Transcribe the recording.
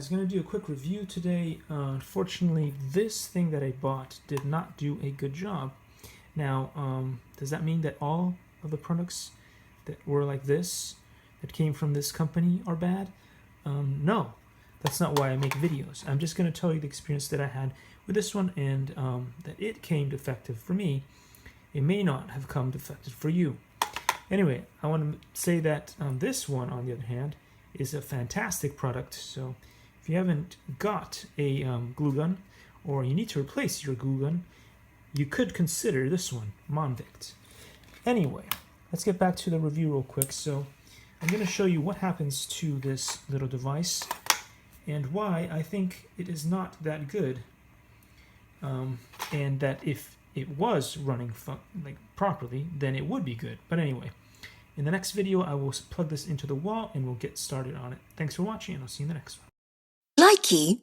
I was going to do a quick review today. Unfortunately, this thing that I bought did not do a good job. Now, does that mean that all of the products that were like this, that came from this company, are bad? No, that's not why I make videos. I'm just going to tell you the experience that I had with this one, and that it came defective for me. It may not have come defective for you. Anyway, I want to say that this one, on the other hand, is a fantastic product. So if you haven't got a glue gun, or you need to replace your glue gun, you could consider this one, Monvict. Anyway, let's get back to the review real quick. So I'm going to show you what happens to this little device and why I think it is not that good, and that if it was running properly, then it would be good. But anyway, in the next video, I will plug this into the wall and we'll get started on it. Thanks for watching, and I'll see you in the next one. Likey.